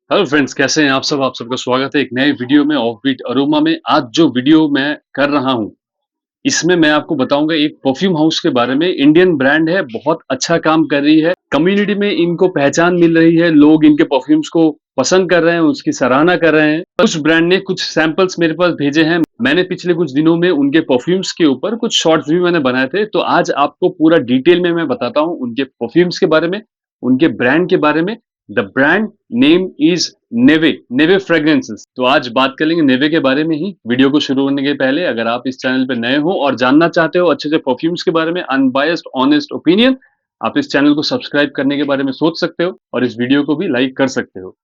Hello friends, कैसे हैं आप सब? आप सबका स्वागत है एक नए वीडियो में ऑफबीट अरोमा में। आज जो वीडियो मैं कर रहा हूँ, इसमें मैं आपको बताऊंगा एक परफ्यूम हाउस के बारे में। इंडियन ब्रांड है, बहुत अच्छा काम कर रही है, कम्युनिटी में इनको पहचान मिल रही है, लोग इनके परफ्यूम्स को पसंद कर रहे हैं, उसकी सराहना कर रहे हैं। उस ब्रांड ने कुछ सैंपल्स मेरे पास भेजे हैं। मैंने पिछले कुछ दिनों में उनके परफ्यूम्स के ऊपर कुछ शॉर्ट्स भी मैंने बनाए थे, तो आज आपको पूरा डिटेल में मैं बताता हूँ उनके परफ्यूम्स के बारे में, उनके ब्रांड के बारे में। The brand name is Neve, Neve fragrances. तो आज बात करेंगे नेवे के बारे में ही। वीडियो को शुरू करने के पहले अगर आप इस चैनल पे नए हो और जानना चाहते हो अच्छे से परफ्यूम्स के बारे में, अनबायस्ड ऑनेस्ट ओपिनियन, आप इस चैनल को सब्सक्राइब करने के बारे में सोच सकते हो और इस वीडियो को भी लाइक कर सकते हो।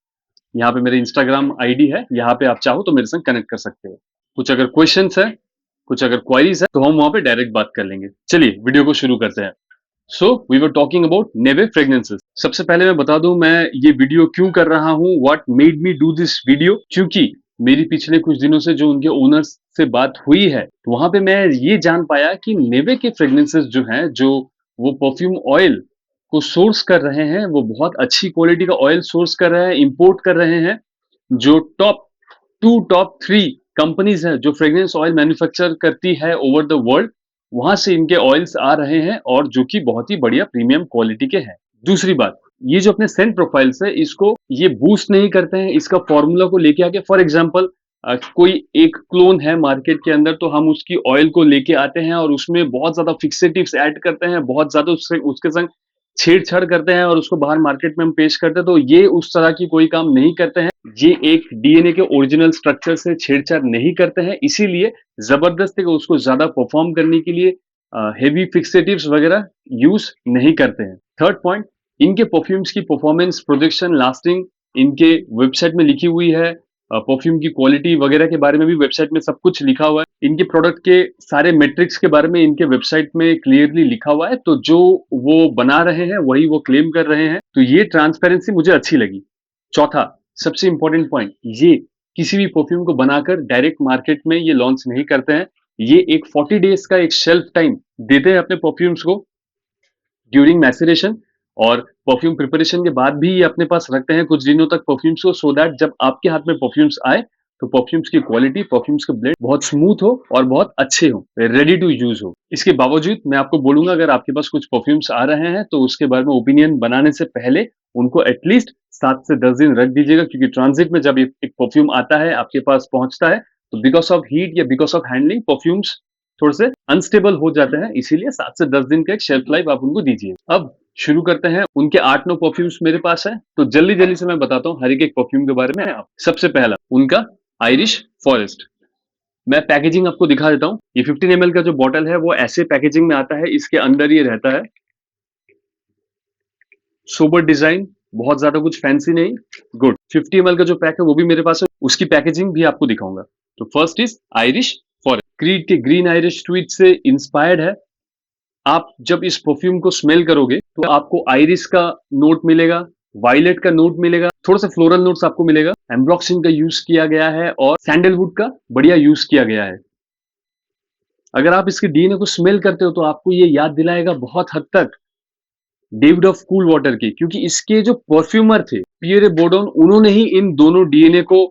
यहाँ पे मेरे इंस्टाग्राम आईडी है, यहाँ पे आप चाहो तो मेरे संग कनेक्ट कर सकते हो। कुछ अगर क्वेश्चंस है, कुछ अगर क्वारीज है, तो हम वहां पे डायरेक्ट बात कर लेंगे। चलिए वीडियो को शुरू करते हैं। So we were talking about Neve fragrances. सबसे पहले मैं बता दूं मैं ये वीडियो क्यों कर रहा हूं, what made me do this video. क्योंकि मेरी पिछले कुछ दिनों से जो उनके ओनर्स से बात हुई है, तो वहां पे मैं ये जान पाया कि नेवे के फ्रेग्रेंसेस जो हैं, जो वो परफ्यूम ऑयल को सोर्स कर रहे हैं, वो बहुत अच्छी क्वालिटी का ऑयल सोर्स कर रहे हैं, इंपोर्ट कर रहे हैं। जो top two top three companies हैं जो फ्रेग्रेंस ऑयल मैन्युफैक्चर करती है ओवर द वर्ल्ड, वहां से इनके ऑयल्स आ रहे हैं और जो कि बहुत ही बढ़िया प्रीमियम क्वालिटी के हैं। दूसरी बात, ये जो अपने सेंट प्रोफाइल्स है, इसको ये बूस्ट नहीं करते हैं, इसका फॉर्मूला को लेके आके। फॉर एग्जांपल, कोई एक क्लोन है मार्केट के अंदर, तो हम उसकी ऑयल को लेके आते हैं और उसमें बहुत ज्यादा फिक्सेटिव्स ऐड करते हैं, बहुत ज्यादा उससे उसके संग छेड़छाड़ करते हैं और उसको बाहर मार्केट में हम पेश करते हैं। तो ये उस तरह की कोई काम नहीं करते हैं। ये एक डीएनए के ओरिजिनल स्ट्रक्चर से छेड़छाड़ नहीं करते हैं, इसीलिए जबरदस्ती को उसको ज्यादा परफॉर्म करने के लिए हेवी फिक्सेटिव्स वगैरह यूज नहीं करते हैं। थर्ड पॉइंट, इनके परफ्यूम्स की परफॉर्मेंस, प्रोजेक्शन, लास्टिंग इनके वेबसाइट में लिखी हुई है। परफ्यूम की क्वालिटी वगैरह के बारे में भी वेबसाइट में सब कुछ लिखा हुआ है। इनके प्रोडक्ट के सारे मेट्रिक्स के बारे में इनके वेबसाइट में क्लियरली लिखा हुआ है, तो जो वो बना रहे हैं वही वो क्लेम कर रहे हैं, तो ये ट्रांसपेरेंसी मुझे अच्छी लगी। चौथा, सबसे इंपॉर्टेंट पॉइंट, ये किसी भी परफ्यूम को बनाकर डायरेक्ट मार्केट में ये लॉन्च नहीं करते हैं। ये एक 40 डेज का एक शेल्फ टाइम देते हैं अपने परफ्यूम्स को ड्यूरिंग मैसेरेशन, और परफ्यूम प्रिपरेशन के बाद भी ये अपने पास रखते हैं कुछ दिनों तक परफ्यूम्स को, सो दैट जब आपके हाथ में परफ्यूम्स आए तो परफ्यूम्स की क्वालिटी, परफ्यूम्स का ब्लेंड बहुत स्मूथ हो और बहुत अच्छे हो, रेडी टू यूज हो। इसके बावजूद मैं आपको बोलूंगा, अगर आपके पास कुछ परफ्यूम्स आ रहे हैं तो उसके बारे में ओपिनियन बनाने से पहले उनको एटलीस्ट 7 से 10 दिन रख दीजिएगा, क्योंकि ट्रांजिट में जब एक परफ्यूम आता है, आपके पास पहुंचता है, तो बिकॉज ऑफ हीट या बिकॉज ऑफ हैंडलिंग परफ्यूम्स थोड़े से अनस्टेबल हो जाते हैं, इसीलिए 7 से 10 दिन का एक शेल्फ लाइफ आप उनको दीजिए। अब शुरू करते हैं। उनके 8-9 परफ्यूम्स मेरे पास है, तो जल्दी जल्दी से मैं बताता हूँ हर एक परफ्यूम के बारे में। आप सबसे पहला उनका आयरिश फॉरेस्ट। मैं पैकेजिंग आपको दिखा देता हूँ। ये 15 ml का जो बॉटल है वो ऐसे पैकेजिंग में आता है, इसके अंदर ये रहता है। सोबर डिजाइन, बहुत ज्यादा कुछ फैंसी नहीं, गुड। 50 ml का जो पैक है वो भी मेरे पास है, उसकी पैकेजिंग भी आपको दिखाऊंगा। तो first is Irish forest, creed के ग्रीन आयरिश ट्वीट से इंस्पायर्ड है। आप जब इस परफ्यूम को स्मेल करोगे तो आपको आइरिस का नोट मिलेगा, वायलेट का नोट मिलेगा, थोड़ा सा फ्लोरल नोट्स आपको मिलेगा। एम्ब्रॉक्सिन का यूज किया गया है और सैंडलवुड का बढ़िया यूज किया गया है। अगर आप इसके डीएनए को स्मेल करते हो तो आपको ये याद दिलाएगा बहुत हद तक डेविड ऑफ कूल वाटर की, क्योंकि इसके जो परफ्यूमर थे पियरे बोर्डोन, उन्होंने ही इन दोनों डीएनए को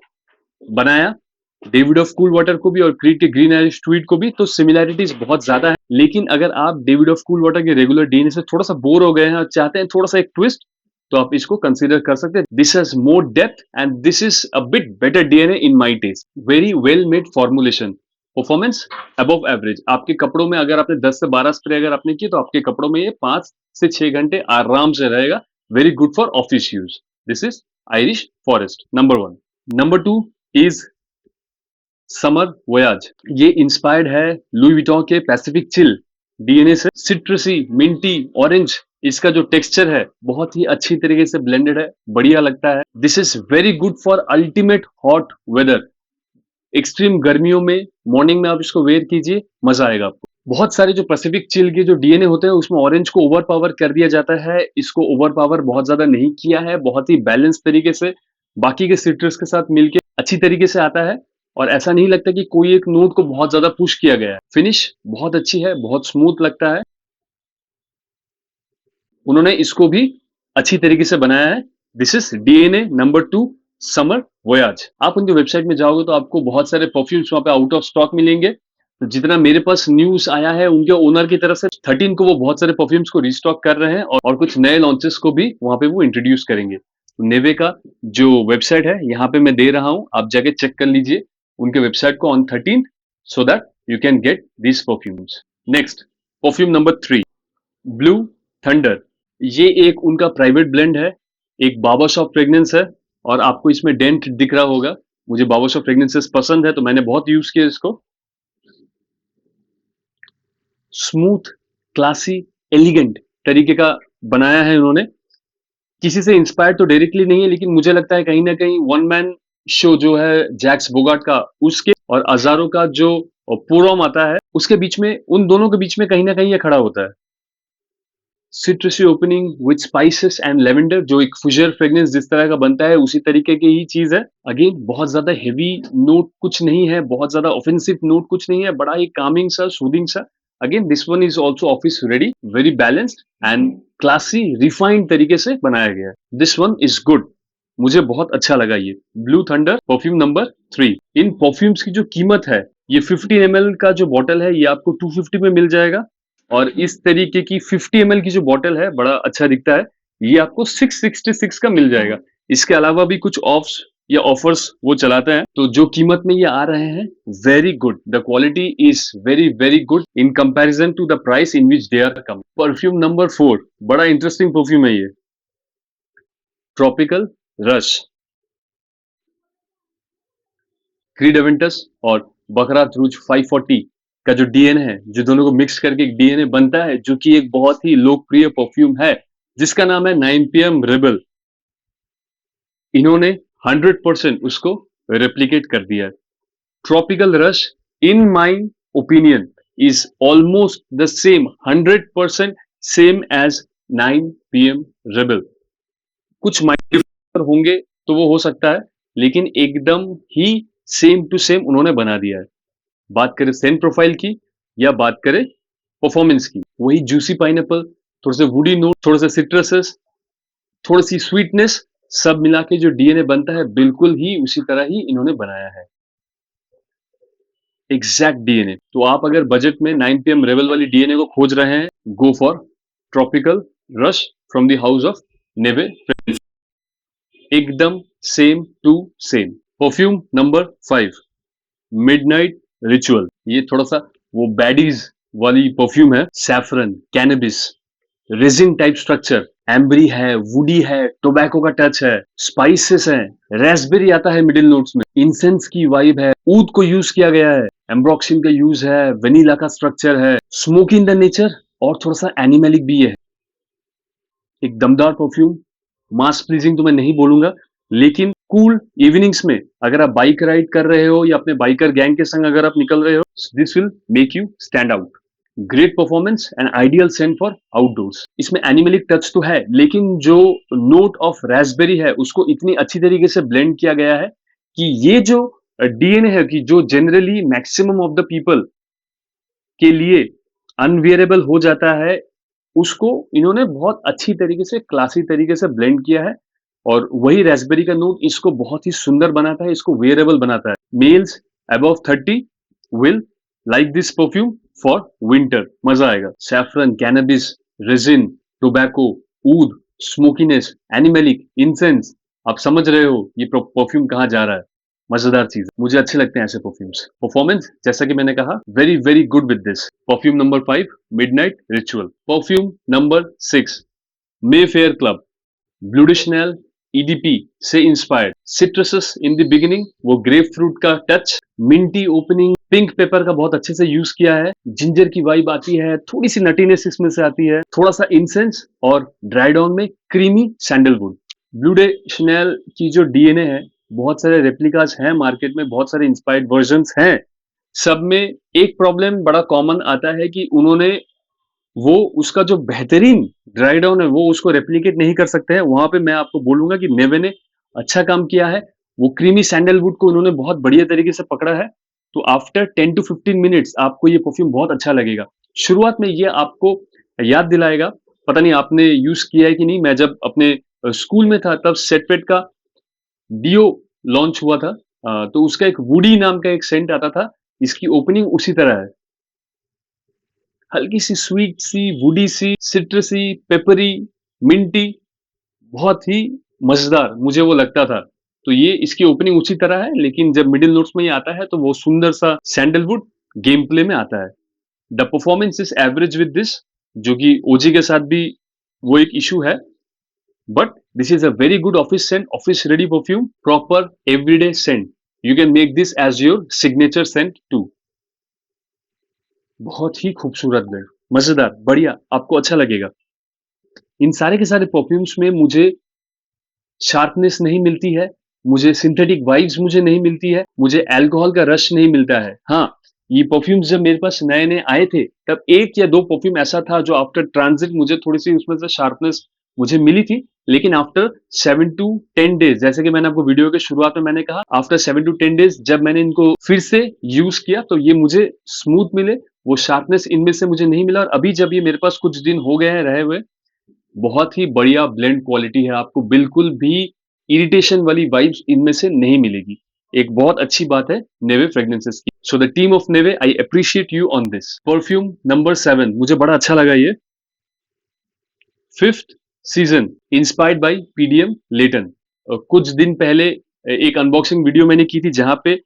बनाया, डेविड ऑफ कूल वाटर को भी और क्रीड के ग्रीन आयरिश ट्वीट को भी। तो सिमिलैरिटीज बहुत ज्यादा है। लेकिन अगर आप डेविड ऑफ कूल वाटर के रेगुलर डीएनए से थोड़ा सा बोर हो गए हैं और चाहते हैं थोड़ा सा एक ट्विस्ट, तो आप इसको कंसीडर कर सकते हैं। This has more depth and this is a bit better DNA in my taste. Very well made formulation, performance above average. आपके कपड़ों में अगर आपने 10 से 12 स्प्रे अगर आपने किए, तो आपके कपड़ों में ये 5 से 6 घंटे आराम से रहेगा। Very good for office use. This is Irish forest, number 1। Number 2 is summer voyage. ये इंस्पायर्ड है लुई विटॉन के पैसिफिक चिल डीएनए से। सिट्रसी, मिंटी, ऑरेंज, इसका जो टेक्सचर है बहुत ही अच्छी तरीके से ब्लेंडेड है, बढ़िया लगता है। This is very good for ultimate hot weather. Extreme गर्मियों में मॉर्निंग में आप इसको वेयर कीजिए, मजा आएगा आपको। बहुत सारे जो पैसिफिक चिल के जो डीएनए होते हैं उसमें ऑरेंज को ओवर पावर कर दिया जाता है, इसको ओवर पावर बहुत ज्यादा नहीं किया है, बहुत ही बैलेंस तरीके से बाकी के सिट्रस के साथ मिलके अच्छी तरीके से आता है। और ऐसा नहीं लगता कि कोई एक नोट को बहुत ज्यादा पुश किया गया है। फिनिश बहुत अच्छी है, बहुत स्मूथ लगता है। उन्होंने इसको भी अच्छी तरीके से बनाया है। This is DNA number 2 summer voyage. आप उनके वेबसाइट में जाओगे तो आपको बहुत सारे परफ्यूम्स वहाँ पे आउट ऑफ स्टॉक मिलेंगे। तो जितना मेरे पास न्यूज़ आया है उनके ओनर की तरफ से 13 को वो बहुत सारे परफ्यूम्स को रीस्टॉक कर रहे हैं और कुछ नए लॉन्चेस को भी वहाँ पे वो इंट्रोड्यूस करेंगे। तो नेवे का जो वेबसाइट है यहाँ पे मैं दे रहा हूँ, आप जाके चेक कर लीजिए उनके वेबसाइट को on 13 so that you can get these perfumes. Next, perfume number 3, blue thunder. ये एक उनका प्राइवेट ब्लेंड है, एक बाबा शॉप फ्रेग्रेंस है और आपको इसमें डेंट दिख रहा होगा। मुझे बाबा शॉप फ्रेग्रेंसेस पसंद है तो मैंने बहुत यूज किया इसको। स्मूथ, क्लासी, एलिगेंट तरीके का बनाया है इन्होंने। किसी से इंस्पायर्ड तो डायरेक्टली नहीं है, लेकिन मुझे लगता है कहीं ना कहीं वन मैन शो जो है जैक्स बोगाट का, उसके और अजारो का जो पूरम आता है उसके बीच में, उन दोनों के बीच में कहीं ना कहीं ये खड़ा होता है। सिट्रसी opening with spices and lavender, जो एक फुजर फ्रेग्रेंस जिस तरह का बनता है उसी तरीके की ही चीज है। अगेन बहुत ज्यादा हेवी नोट कुछ नहीं है, बहुत ज्यादा ऑफेंसिव नोट कुछ नहीं है, बड़ा ही कामिंग सा, सूदिंग सा। Again this one is also office ready, very balanced and classy, refined तरीके से बनाया गया है। दिस वन इज गुड, मुझे बहुत अच्छा लगा ये ब्लू थंडर परफ्यूम नंबर 3। इन परफ्यूम्स की जो कीमत है, ये 50 ml का जो बॉटल है ये आपको 250 में मिल जाएगा और इस तरीके की 50 ml की जो बॉटल है, बड़ा अच्छा दिखता है, ये आपको 666 का मिल जाएगा। इसके अलावा भी कुछ ऑफ्स या ऑफर्स वो चलाते हैं, तो जो कीमत में ये आ रहे हैं, very good, the quality is very very good in comparison to the price in which they are come. Perfume number 4, बड़ा इंटरेस्टिंग परफ्यूम है ये, ट्रॉपिकल रश। क्रीड एवेंटस और बकरात रूज 540 का जो डीएनए है, जो दोनों को मिक्स करके एक डीएनए बनता है, जो कि एक बहुत ही लोकप्रिय परफ्यूम है जिसका नाम है 9 PM रेबल। इन्होंने 100% उसको रेप्लिकेट कर दिया है। Tropical rush in my opinion is almost the same, 100% same as 9 PM rebel. कुछ माइनर होंगे तो वो हो सकता है, लेकिन एकदम ही सेम टू सेम उन्होंने बना दिया है। बात करें सेंट प्रोफाइल की या बात करें परफॉर्मेंस की, वही जूसी पाइनएप्पल, थोड़े से वुडी नोट, थोड़े से सिट्रसेस, थोड़ी सी स्वीटनेस, सब मिला के जो डीएनए बनता है बिल्कुल ही उसी तरह ही इन्होंने बनाया है, एग्जैक्ट डीएनए। तो आप अगर बजट में 9 PM रेवल वाली डीएनए को खोज रहे हैं, go for tropical rush from the house of Neve, एकदम same to same. Perfume number 5, midnight ritual. ये थोड़ा सा वो बैडीज वाली परफ्यूम है। Saffron, cannabis, resin type structure, ambery है, वुडी है, टोबैको का टच है, स्पाइसेस है, रेस्पबेरी आता है मिडिल नोट्स में, इंसेंस की वाइब है, ऊद को यूज किया गया है, एम्ब्रोक्सिन का यूज है, वेनिला का स्ट्रक्चर है, स्मोकी इन द नेचर और थोड़ा सा एनिमेलिक भी है। एक दमदार परफ्यूम, मास प्लीजिंग तो मैं नहीं बोलूंगा, लेकिन कूल इवनिंग्स में अगर आप बाइक राइड कर रहे हो या अपने बाइकर गैंग के संग अगर आप निकल रहे हो, this will make you stand out. Great performance and ideal sent for outdoors. इसमें एनिमलिक टच तो है, लेकिन जो नोट ऑफ रास्पबेरी है उसको इतनी अच्छी तरीके से ब्लेंड किया गया है कि ये जो डीएनए है, कि जो generally maximum of the people के लिए अनवियरेबल हो जाता है, उसको इन्होंने बहुत अच्छी तरीके से, क्लासी तरीके से ब्लेंड किया है और वही रास्पबेरी का नोट इसको बहुत ही सुंदर बनाता है, इसको वेयरेबल बनाता है। Males above 30 will like this perfume for winter, मजा आएगा। सैफरन, कैनबिस, रेजिन, टोबैको, ऊद, स्मोकीनेस, एनिमलिक, इंसेंस, आप समझ रहे हो ये परफ्यूम कहाँ जा रहा है। मजेदार चीज, मुझे अच्छे लगते हैं ऐसे परफ्यूम्स। परफॉर्मेंस जैसा कि मैंने कहा, very very good with this. Perfume number 5, midnight ritual. Perfume number 6, may fair club, blue de Chanel EDP से इंस्पायर्ड। सिट्रसस इन द बिगिनिंग, वो ग्रेप फ्रूट का touch, Minty opening, pink paper का बहुत अच्छे से यूज किया है, जिंजर की वाइब आती है, थोड़ी सी नटीनेस इसमें से आती है, थोड़ा सा इंसेंस और ड्राई डाउन में creamy sandalwood. Blue de Chanel की जो डीएनए है, बहुत सारे रेप्लिकाज हैं मार्केट में, बहुत सारे इंस्पायर्ड वर्जन्स हैं। सब में एक प्रॉब्लम बड़ा कॉमन आता है कि उन्होंने वो उसका जो बेहतरीन ड्राई डाउन है वो उसको रेप्लिकेट नहीं कर सकते हैं। वहां पे मैं आपको बोलूंगा कि नेवे ने अच्छा काम किया है, वो क्रीमी सैंडलवुड को उन्होंने बहुत बढ़िया तरीके से पकड़ा है। तो आफ्टर 10 to 15 मिनट्स आपको ये परफ्यूम बहुत अच्छा लगेगा। शुरुआत में ये आपको याद दिलाएगा, पता नहीं आपने यूज किया है कि नहीं, मैं जब अपने स्कूल में था तब सेटवेट का डियो लॉन्च हुआ था, तो उसका एक वुडी नाम का एक सेंट आता था। इसकी ओपनिंग उसी तरह है, हल्की सी स्वीट सी, वुडी सी, सिट्रसी, पेपरी, मिंटी, बहुत ही मजेदार मुझे वो लगता था। तो ये इसकी ओपनिंग उसी तरह है, लेकिन जब मिडिल नोट्स में ये आता है तो वो सुंदर सा सैंडलवुड गेम प्ले में आता है। The performance is average with this, जो कि ओजी के साथ भी वो एक इशू है, but this is a very good office scent, office ready perfume, proper everyday scent. You can make this as your signature scent too. बहुत ही खूबसूरत है, मजेदार, बढ़िया, आपको अच्छा लगेगा। इन सारे के सारे परफ्यूम्स में मुझे शार्पनेस नहीं मिलती है, मुझे सिंथेटिक वाइब्स मुझे नहीं मिलती है, मुझे अल्कोहल का रश नहीं मिलता है। हाँ, ये परफ्यूम्स जब मेरे पास नए-नए आए थे, तब 1 या 2 परफ्यूम ऐसा था जो आफ्टर ट्रांजिट मुझे थोड़ी-सी उसमें से शार्पनेस मुझे मिली थी। लेकिन आफ्टर 7 टू 10 डेज़, जैसे कि मैंने आपको वीडियो के शुरुआत में मैंने कहा, आफ्टर 7 टू 10 डेज़ जब मैंने इनको फिर से यूज़ किया, तो ये मुझे स्मूथ मिले, वो शार्पनेस इनमें से मुझे नहीं मिला। और अभी जब ये मेरे पास कुछ दिन हो गए हैं रहे हुए, बहुत ही बढ़िया ब्लेंड क्वालिटी है, आपको बिल्कुल भी इरिटेशन वाली वाइब्स इनमें से नहीं मिलेगी। एक बहुत अच्छी बात है नेवे फ्रेग्रेंसेस की। So the team of Neve, I appreciate you on this. Perfume number 7 मुझे बड़ा अच्छा लगा ये, fifth season, inspired by PDM Layton. कुछ दिन पहले एक अनबॉक्सिंग वीडियो मैंने की थी जहां पे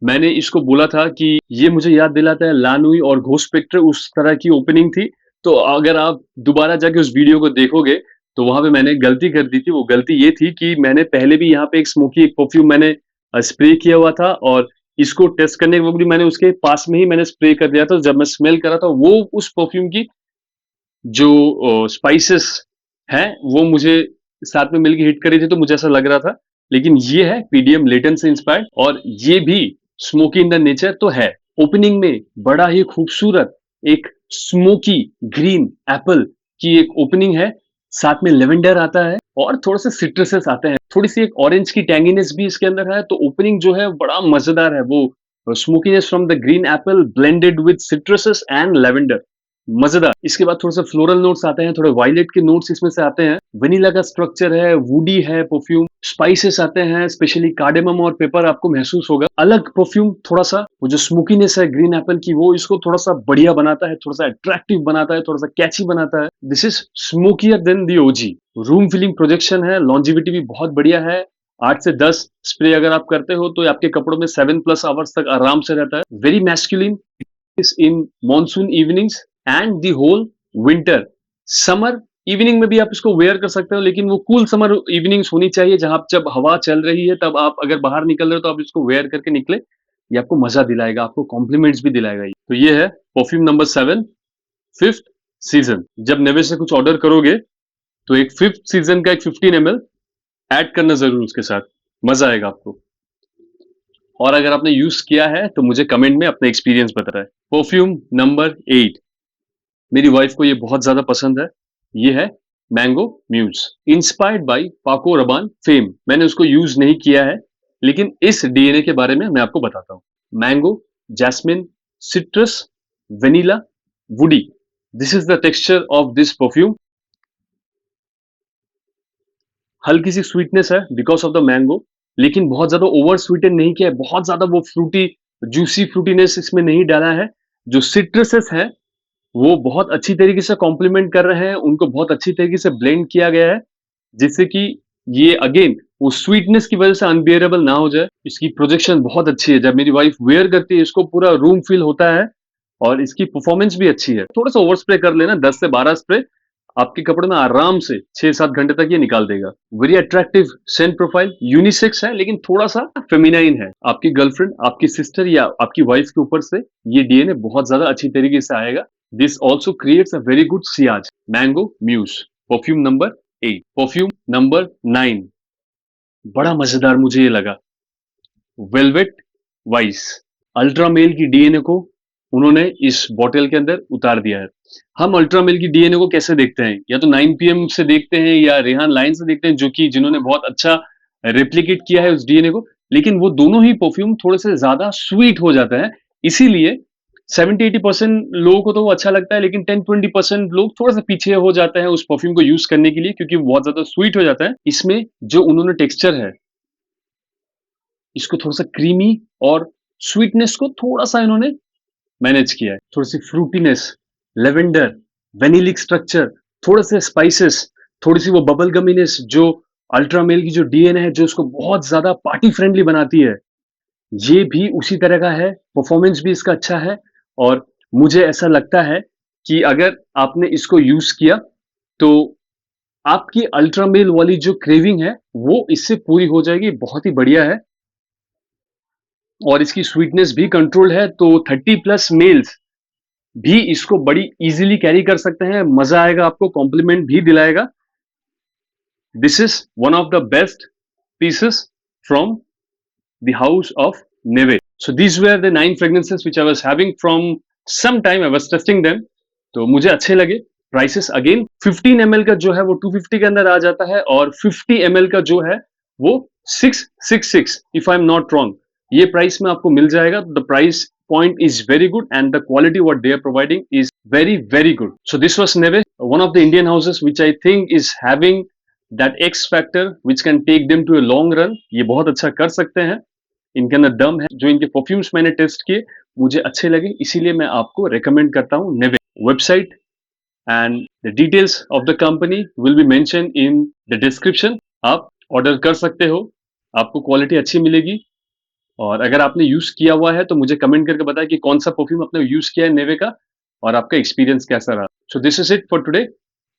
मैंने इसको बोला था कि ये मुझे याद दिलाता है लानुई और घोस्ट स्पेक्टर, उस तरह की ओपनिंग थी। तो अगर आप दोबारा जाके उस वीडियो को देखोगे, तो वहां पे मैंने गलती कर दी थी। वो गलती ये थी कि मैंने पहले भी यहाँ पे एक स्मोकी एक परफ्यूम मैंने स्प्रे किया हुआ था, और इसको टेस्ट करने के वक्त भी मैंने उसके पास में ही मैंने स्प्रे कर दिया था। जब मैं स्मेल कर रहा था, वो उस परफ्यूम की जो स्पाइसेस हैं, वो मुझे साथ में मिलके हिट करी थी, तो मुझे ऐसा लग रहा था। लेकिन ये है पीडीएम लेटन से इंस्पायर्ड, और ये भी स्मोकी इन द नेचर तो है। ओपनिंग में बड़ा ही खूबसूरत एक स्मोकी ग्रीन एप्पल की एक ओपनिंग है, साथ में लेवेंडर आता है और थोड़े से सिट्रसेस आते हैं, थोड़ी सी एक ऑरेंज की टैंगीनेस भी इसके अंदर है। तो ओपनिंग जो है बड़ा मजेदार है, वो smokiness from the green apple blended with citruses and lavender, मजेदार। इसके बाद थोड़े से फ्लोरल नोट्स आते हैं, थोड़े वायलेट के नोट्स इसमें से आते हैं, वनीला का स्ट्रक्चर है, वुडी है परफ्यूम, स्पाइसेस आते हैं, स्पेशली कार्डेमम और पेपर आपको महसूस होगा। अलग परफ्यूम, थोड़ा सा वो जो स्मोकीनेस है ग्रीन एप्पल की, वो इसको थोड़ा सा बढ़िया बनाता है, थोड़ा सा अट्रैक्टिव बनाता है, थोड़ा सा कैची बनाता है। This is smokier than the OG. Room filling projection है, लॉन्जिविटी भी बहुत बढ़िया है। 8 से 10 स्प्रे अगर आप करते हो तो आपके कपड़ों में 7+ आवर्स तक आराम से रहता है। Very masculine in monsoon evenings and the whole winter. Summer evening में भी आप इसको वेयर कर सकते हो, लेकिन वो कूल समर इवनिंग्स होनी चाहिए जहां जब हवा चल रही है, तब आप अगर बाहर निकल रहे हो तो आप इसको वेयर करके निकले। ये आपको मजा दिलाएगा, आपको कॉम्प्लीमेंट्स भी दिलाएगा। ये तो ये है परफ्यूम नंबर 7, फिफ्थ सीजन। जब नेवे से कुछ ऑर्डर करोगे तो एक फिफ्थ सीजन का एक 15 ml ऐड करना जरूर उसके साथ, मजा आएगा आपको। और अगर आपने यूज किया है तो मुझे कमेंट में अपना एक्सपीरियंस बताना है। परफ्यूम नंबर 8, मेरी वाइफ को ये बहुत ज्यादा पसंद है। ये है मैंगो म्यूज, इंस्पायर्ड बाय पाको रबान फेम। मैंने उसको यूज नहीं किया है, लेकिन इस डीएनए के बारे में मैं आपको बताता हूँ। Mango, jasmine, citrus, vanilla, woody, this is the texture of this perfume. हल्की सी स्वीटनेस है बिकॉज ऑफ द मैंगो, लेकिन बहुत ज्यादा ओवर स्वीटेन नहीं किया है, बहुत ज्यादा वो फ्रूटी जूसी फ्रूटीनेस इसमें नहीं डाला है। जो सिट्रसेस है वो बहुत अच्छी तरीके से कॉम्प्लीमेंट कर रहे हैं, उनको बहुत अच्छी तरीके से ब्लेंड किया गया है, जिससे कि ये अगेन वो स्वीटनेस की वजह से अनबियरेबल ना हो जाए। इसकी प्रोजेक्शन बहुत अच्छी है, जब मेरी वाइफ वेयर करती है इसको पूरा रूम फील होता है, और इसकी परफॉर्मेंस भी अच्छी है। थोड़ा सा ओवर स्प्रे कर लेना, 10 से 12 स्प्रे आपके कपड़े में आराम से 6-7 घंटे तक ये निकाल देगा। Very attractive Saint profile, unisex है लेकिन थोड़ा सा फेमिनाइन है। आपकी गर्लफ्रेंड, आपकी सिस्टर या आपकी वाइफ के ऊपर से ये डीएनए बहुत ज्यादा अच्छी तरीके से आएगा। This also creates a very good सियाज। Mango muse, perfume number 8। Perfume number 9, बड़ा मजेदार मुझे ये लगा, वेलवेट वाइस। अल्ट्रा मेल की डीएनए को उन्होंने इस बॉटल के अंदर उतार दिया है। हम अल्ट्रा मेल की डीएनए को कैसे देखते हैं, या तो 9 PM से देखते हैं या रेहान लाइन से देखते हैं, जो कि जिन्होंने बहुत अच्छा रेप्लिकेट किया है उस डीएनए को। लेकिन वो दोनों ही परफ्यूम थोड़े से ज्यादा स्वीट हो जाते हैं, इसीलिए 70-80% लोगों को तो वो अच्छा लगता है, लेकिन 10-20% लोग थोड़ा सा पीछे हो जाते हैं उस परफ्यूम को यूज करने के लिए, क्योंकि वो बहुत ज्यादा स्वीट हो जाता है। इसमें जो उन्होंने टेक्सचर है इसको थोड़ा-सा क्रीमी और स्वीटनेस को थोड़ा-सा इन्होंने मैनेज किया है। थोड़ी-सी फ्रूटीनेस, लैवेंडर, वेनिलिक स्ट्रक्चर, थोड़े से स्पाइसेस, थोड़ी-सी वो बबल गमीनेस जो अल्ट्रा मेल की जो डीएनए है, जो उसको बहुत ज़्यादा पार्टी फ्रेंडली बनाती है, ये भी उसी तरह का है। परफॉर्मेंस भी इसका अच्छा है और मुझे ऐसा लगता है कि अगर आपने इसको यूज़ किया, तो आपकी अल्ट्रा मेल वाली जो क्रेविंग है, वो इससे पूरी हो जाएगी। बहुत ही बढ़िया है और इसकी स्वीटनेस भी कंट्रोल्ड है, तो 30 प्लस मेल्स भी इसको बड़ी ईज़िली कैरी कर सकते हैं। मज़ा आएगा आपको, कॉम्प्लीमेंट भी दिलाएगा। This is one of the best pieces from the house of Neve. So these were the 9 fragrances which I was having from some time. I was testing them. तो मुझे अच्छे लगे। प्राइसेस अगेन 15 ml का जो है वो 250 के अंदर आ जाता है और 50 ml का जो है वो 666 if I am not wrong. ये प्राइस में आपको मिल जाएगा। The price point is very good and the quality what they are providing is very good. So this was Neve, one of the Indian houses which I think is having that X factor which can take them to a long run. ये बहुत अच्छा कर सकते हैं। इनके अंदर दम है। जो इनके परफ्यूम्स मैंने टेस्ट किए मुझे अच्छे लगे, इसीलिए मैं आपको रेकमेंड करता हूँ Neve. Website and the details of the company will be mention in the description. आप ऑर्डर कर सकते हो, आपको क्वालिटी अच्छी मिलेगी। और अगर आपने यूज किया हुआ है तो मुझे कमेंट करके बताएं कि कौन सा परफ्यूम आपने यूज किया है नेवे का और आपका एक्सपीरियंस कैसा रहा। So this is it for today.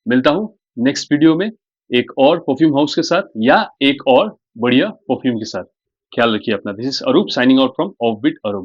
मिलता हूँ नेक्स्ट वीडियो में एक और परफ्यूम हाउस के साथ या एक और बढ़िया परफ्यूम के साथ। ख्याल रखिए अपना। This is Arup signing out from offbeat aroma.